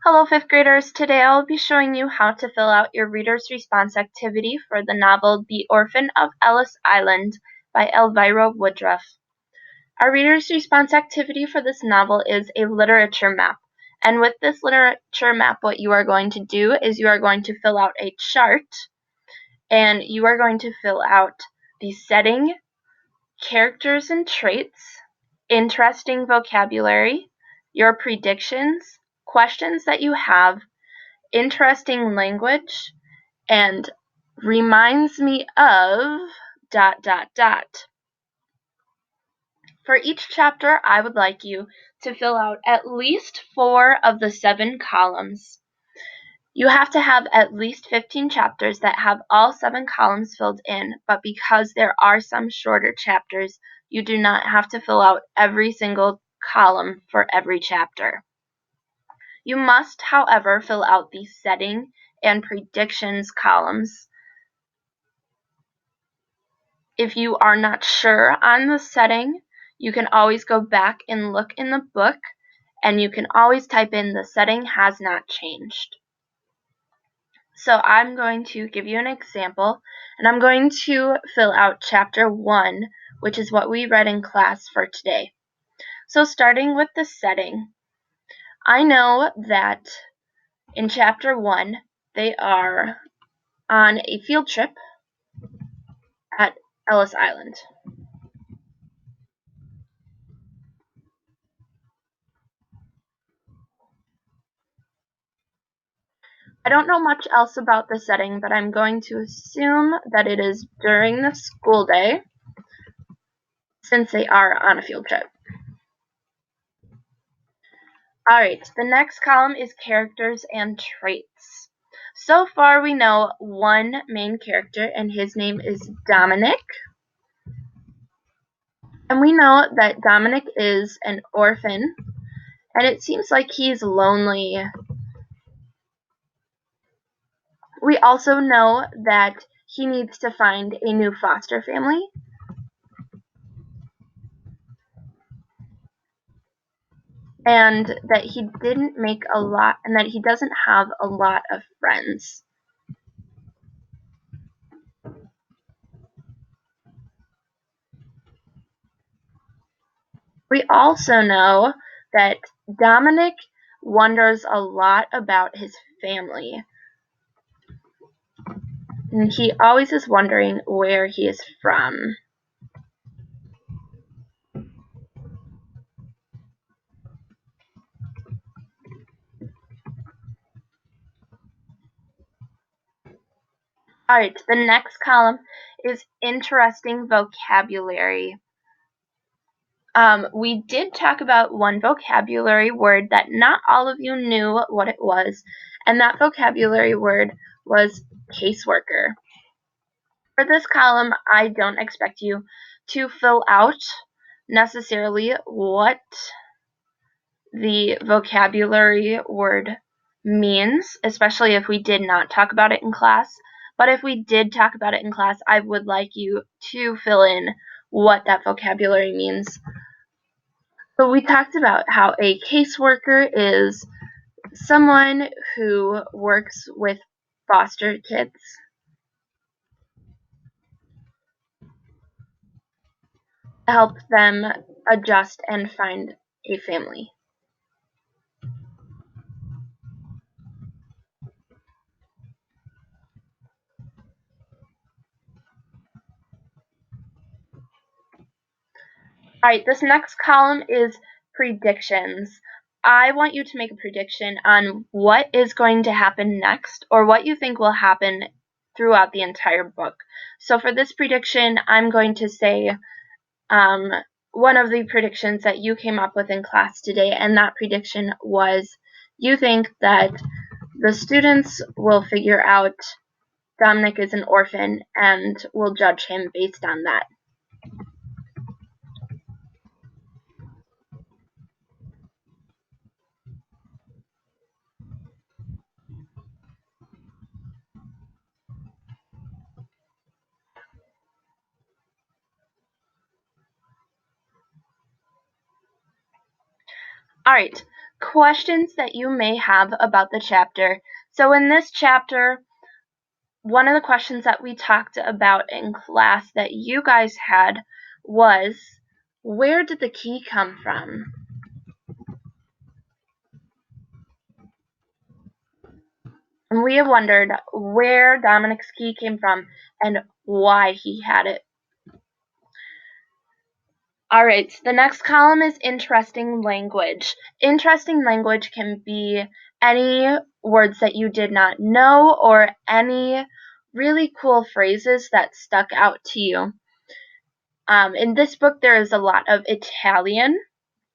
Hello, fifth graders. Today I will be showing you how to fill out your reader's response activity for the novel The Orphan of Ellis Island by Elvira Woodruff. Our reader's response activity for this novel is a literature map. And with this literature map, what you are going to do is you are going to fill out a chart, and you are going to fill out the setting, characters and traits, interesting vocabulary, your predictions, questions that you have, interesting language, and reminds me of ... For each chapter, I would like you to fill out at least 4 of the 7 columns. You have to have at least 15 chapters that have all 7 columns filled in, but because there are some shorter chapters, you do not have to fill out every single column for every chapter. You must, however, fill out the setting and predictions columns. If you are not sure on the setting, you can always go back and look in the book, and you can always type in "the setting has not changed." So I'm going to give you an example, and I'm going to fill out chapter 1, which is what we read in class for today. So starting with the setting, I know that in chapter 1, they are on a field trip at Ellis Island. I don't know much else about the setting, but I'm going to assume that it is during the school day, since they are on a field trip. Alright, the next column is characters and traits. So far we know one main character, and his name is Dominic. And we know that Dominic is an orphan, and it seems like he's lonely. We also know that he needs to find a new foster family, and that he didn't make a lot, and that he doesn't have a lot of friends. We also know that Dominic wonders a lot about his family, and he always is wondering where he is from. Alright, the next column is interesting vocabulary. We did talk about one vocabulary word that not all of you knew what it was, and that vocabulary word was caseworker. For this column, I don't expect you to fill out necessarily what the vocabulary word means, especially if we did not talk about it in class. But if we did talk about it in class, I would like you to fill in what that vocabulary means. So we talked about how a caseworker is someone who works with foster kids. Help them adjust and find a family. Alright, this next column is predictions. I want you to make a prediction on what is going to happen next, or what you think will happen throughout the entire book. So for this prediction, I'm going to say one of the predictions that you came up with in class today, and that prediction was you think that the students will figure out Dominic is an orphan and will judge him based on that. Alright, questions that you may have about the chapter. So in this chapter, one of the questions that we talked about in class that you guys had was, where did the key come from? And we have wondered where Dominic's key came from and why he had it. Alright, so the next column is interesting language. Interesting language can be any words that you did not know or any really cool phrases that stuck out to you. In this book, there is a lot of Italian,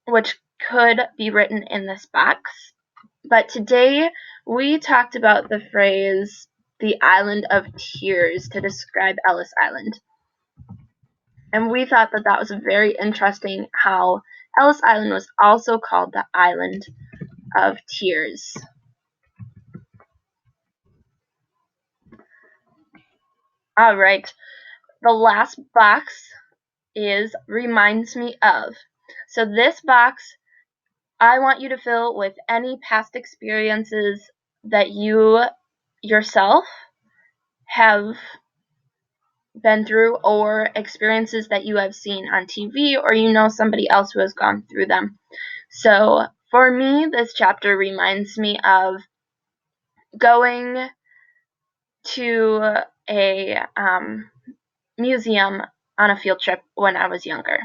which could be written in this box. But today, we talked about the phrase, the Island of Tears, to describe Ellis Island. And we thought that that was very interesting how Ellis Island was also called the Island of Tears. Alright, the last box is reminds me of. So this box, I want you to fill with any past experiences that you yourself have been through or experiences that you have seen on TV or you know somebody else who has gone through them. So for me, this chapter reminds me of going to a museum on a field trip when I was younger.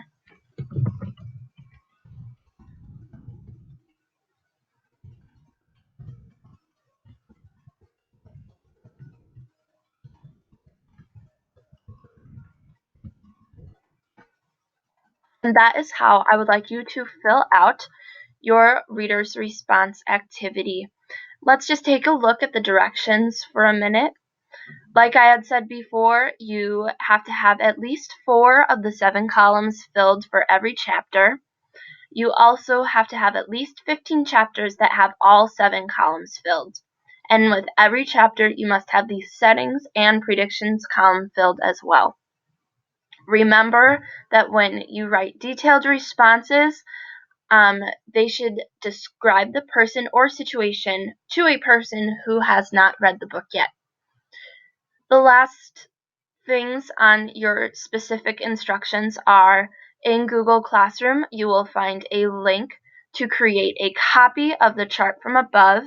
And that is how I would like you to fill out your reader's response activity. Let's just take a look at the directions for a minute. Like I had said before, you have to have at least 4 of the 7 columns filled for every chapter. You also have to have at least 15 chapters that have all 7 columns filled. And with every chapter, you must have the settings and predictions column filled as well. Remember that when you write detailed responses, they should describe the person or situation to a person who has not read the book yet. The last things on your specific instructions are, in Google Classroom, you will find a link to create a copy of the chart from above.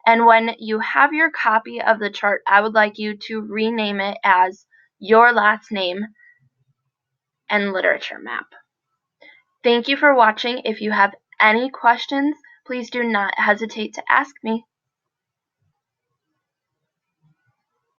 And when you have your copy of the chart, I would like you to rename it as your last name and literature map. Thank you for watching. If you have any questions, please do not hesitate to ask me.